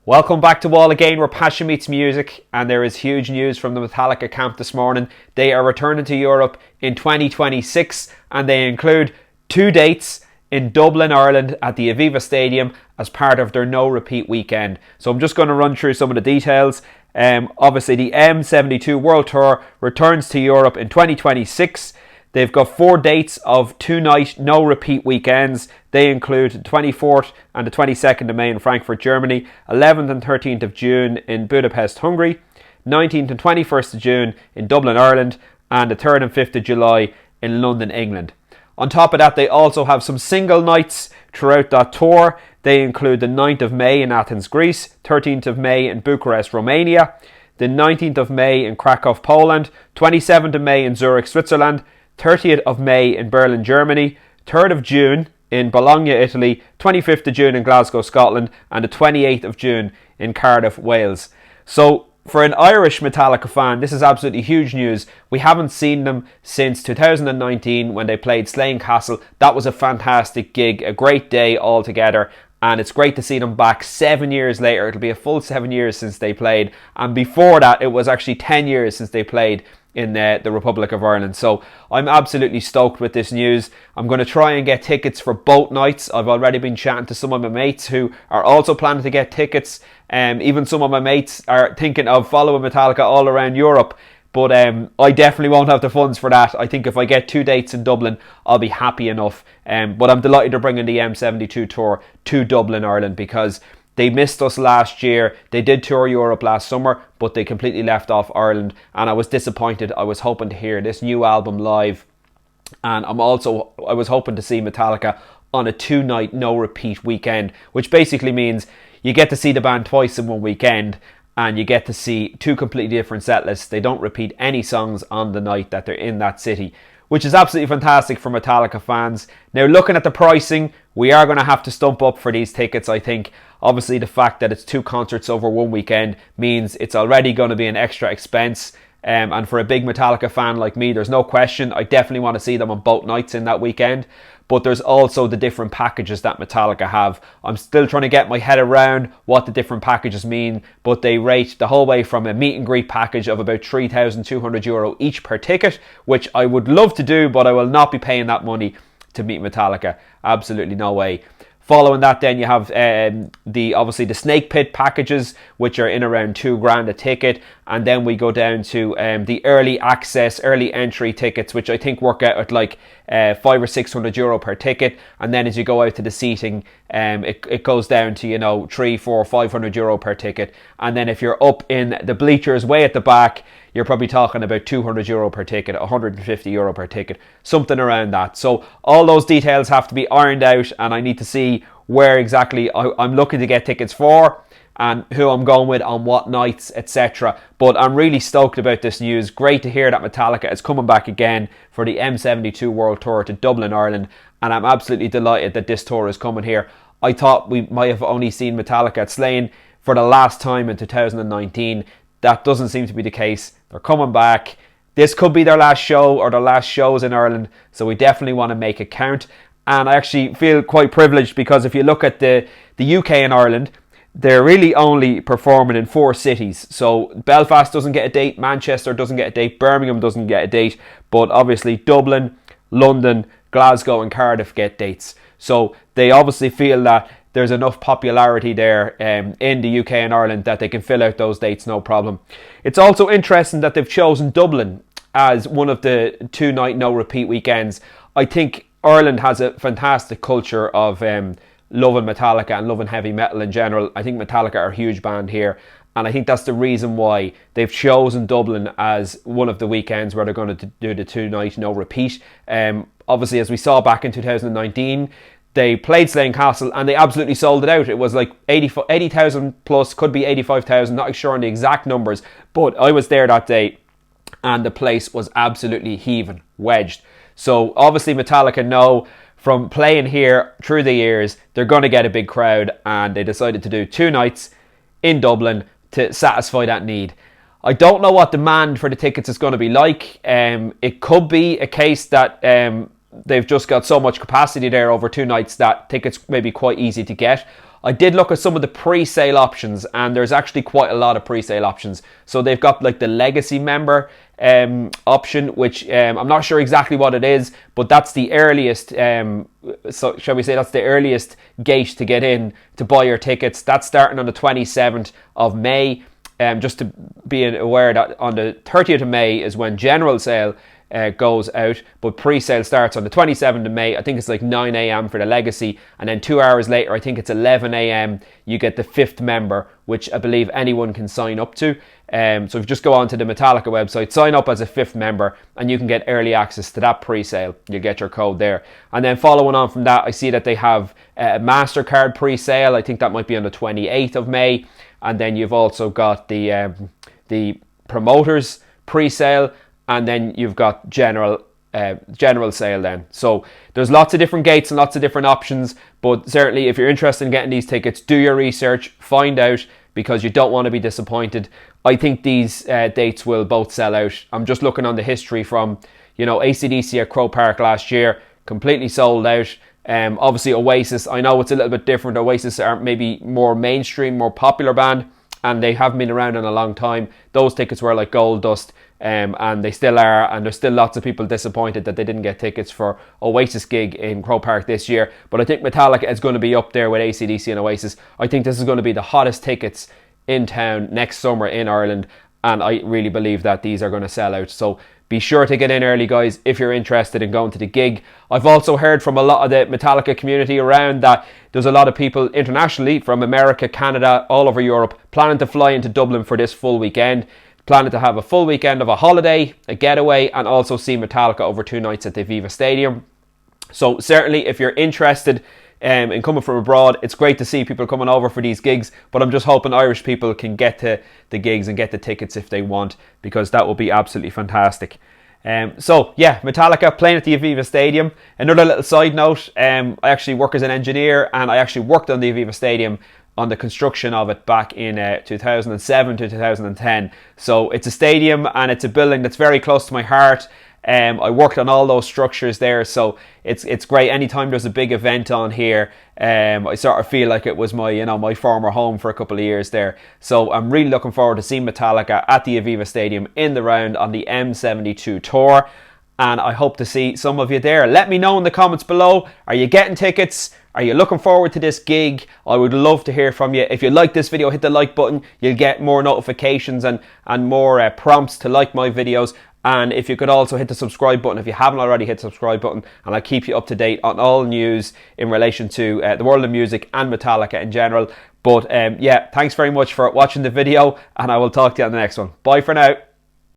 Welcome back to Wall Again, where passion meets music, and there is huge news from the Metallica camp this morning. They are returning to Europe in 2026, and they include 2 dates in Dublin, Ireland at the Aviva Stadium as part of their no repeat weekend. So I'm just going to run through some of the details. Obviously the M72 World Tour returns to Europe in 2026. They've got 4 dates of 2-night no repeat weekends. They include the 24th and the 22nd of May in Frankfurt, Germany, 11th and 13th of June in Budapest, Hungary, 19th and 21st of June in Dublin, Ireland, and the 3rd and 5th of July in London, England. On top of that, they also have some single nights throughout that tour. They include the 9th of May in Athens, Greece, 13th of May in Bucharest, Romania, the 19th of May in Krakow, Poland, 27th of May in Zurich, Switzerland, 30th of May in Berlin, Germany, 3rd of June in Bologna, Italy, 25th of June in Glasgow, Scotland, and the 28th of June in Cardiff, Wales. So for an Irish Metallica fan, this is absolutely huge news. We haven't seen them since 2019 when they played Slane Castle. That was a fantastic gig, a great day altogether. And it's great to see them back 7 years later. It'll be a full 7 years since they played. And before that, it was actually 10 years since they played in the Republic of Ireland. So I'm absolutely stoked with this news. I'm going to try and get tickets for both nights. I've already been chatting to some of my mates who are also planning to get tickets. Even some of my mates are thinking of following Metallica all around Europe. But I definitely won't have the funds for that. I think if I get 2 dates in Dublin, I'll be happy enough. But I'm delighted to bring in the M72 tour to Dublin, Ireland, because they missed us last year. They did tour Europe last summer, but they completely left off Ireland. And I was disappointed. I was hoping to hear this new album live. And I was hoping to see Metallica on a 2-night no repeat weekend, which basically means you get to see the band twice in one weekend. And you get to see 2 completely different set lists. They don't repeat any songs on the night that they're in that city, which is absolutely fantastic for Metallica fans. Now, looking at the pricing, we are going to have to stump up for these tickets, I think. Obviously, the fact that it's 2 concerts over one weekend means it's already going to be an extra expense. And for a big Metallica fan like me, there's no question. I definitely want to see them on both nights in that weekend. But there's also the different packages that Metallica have. I'm still trying to get my head around what the different packages mean, but they rate the whole way from a meet and greet package of about €3,200 each per ticket, which I would love to do, but I will not be paying that money to meet Metallica. Absolutely no way. Following that, then you have obviously the Snake Pit packages, which are in around $2,000 a ticket, and then we go down to the early access, early entry tickets, which I think work out at like €500 or €600 per ticket. And then as you go out to the seating, it goes down to €300, €400, €500 per ticket. And then if you're up in the bleachers way at the back, you're probably talking about €200 per ticket, €150 per ticket, something around that. So all those details have to be ironed out, and I need to see where exactly I'm looking to get tickets for and who I'm going with on what nights, etc. But I'm really stoked about this news. Great to hear that Metallica is coming back again for the M72 World Tour to Dublin, Ireland, and I'm absolutely delighted that this tour is coming here. I thought we might have only seen Metallica at Slane for the last time in 2019. That doesn't seem to be the case. They're coming back. This could be their last show or their last shows in Ireland, so we definitely want to make it count. And I actually feel quite privileged because if you look at the UK and Ireland, they're really only performing in 4 cities. So Belfast doesn't get a date, Manchester doesn't get a date, Birmingham doesn't get a date, but obviously Dublin, London, Glasgow and Cardiff get dates. So they obviously feel that there's enough popularity there in the UK and Ireland that they can fill out those dates, no problem. It's also interesting that they've chosen Dublin as one of the 2-night no repeat weekends. I think Ireland has a fantastic culture of loving Metallica and loving heavy metal in general. I think Metallica are a huge band here, and I think that's the reason why they've chosen Dublin as one of the weekends where they're going to do the 2-night no repeat. Obviously, as we saw back in 2019, they played Slane Castle and they absolutely sold it out. It was like 80,000 plus, could be 85,000, not sure on the exact numbers, but I was there that day and the place was absolutely heaving, wedged. So obviously Metallica know from playing here through the years, they're going to get a big crowd, and they decided to do 2 nights in Dublin to satisfy that need. I don't know what demand for the tickets is going to be like. It could be a case that they've just got so much capacity there over 2 nights that tickets may be quite easy to get. I did look at some of the pre-sale options, and there's actually quite a lot of pre-sale options. So they've got like the legacy member option, which I'm not sure exactly what it is, but that's the earliest, so shall we say, that's the earliest gate to get in to buy your tickets. That's starting on the 27th of May. Just to be aware that on the 30th of May is when general sale goes out, but pre-sale starts on the 27th of May. I think it's like 9 a.m. for the legacy, and then 2 hours later, I think it's 11 a.m. you get the 5th member, which I believe anyone can sign up to. So if you just go on to the Metallica website, sign up as a 5th member, and you can get early access to that pre-sale. You'll get your code there. And then following on from that, I see that they have a MasterCard pre-sale. I think that might be on the 28th of May. And then you've also got the promoters pre-sale, and then you've got general sale then. So there's lots of different gates and lots of different options, but certainly if you're interested in getting these tickets, do your research, find out, because you don't want to be disappointed. I think these dates will both sell out. I'm just looking on the history from, AC/DC at Croke Park last year, completely sold out. Obviously Oasis, I know it's a little bit different. Oasis are maybe more mainstream, more popular band, and they haven't been around in a long time. Those tickets were like gold dust, and they still are, and there's still lots of people disappointed that they didn't get tickets for Oasis gig in Croke Park this year. But I think Metallica is going to be up there with AC/DC and Oasis. I think this is going to be the hottest tickets in town next summer in Ireland, and I really believe that these are going to sell out. So be sure to get in early, guys, if you're interested in going to the gig. I've also heard from a lot of the Metallica community around that there's a lot of people internationally from America, Canada, all over Europe planning to fly into Dublin for this full weekend, planning to have a full weekend of a holiday, a getaway, and also see Metallica over 2 nights at the Aviva Stadium. So certainly if you're interested in coming from abroad, it's great to see people coming over for these gigs, but I'm just hoping Irish people can get to the gigs and get the tickets if they want, because that will be absolutely fantastic. So yeah, Metallica playing at the Aviva Stadium. Another little side note, I actually work as an engineer, and I actually worked on the Aviva Stadium on the construction of it back in 2007 to 2010. So it's a stadium and it's a building that's very close to my heart. I worked on all those structures there, so it's great. Anytime there's a big event on here, I sort of feel like it was my my former home for a couple of years there. So I'm really looking forward to seeing Metallica at the Aviva Stadium in the round on the M72 tour, and I hope to see some of you there. Let me know in the comments below. Are you getting tickets? Are you looking forward to this gig? I would love to hear from you. If you like this video, hit the like button. You'll get more notifications and more prompts to like my videos. And if you could also hit the subscribe button if you haven't already, hit the subscribe button, and I'll keep you up to date on all news in relation to the world of music and Metallica in general. But yeah, thanks very much for watching the video, and I will talk to you on the next one. Bye for now.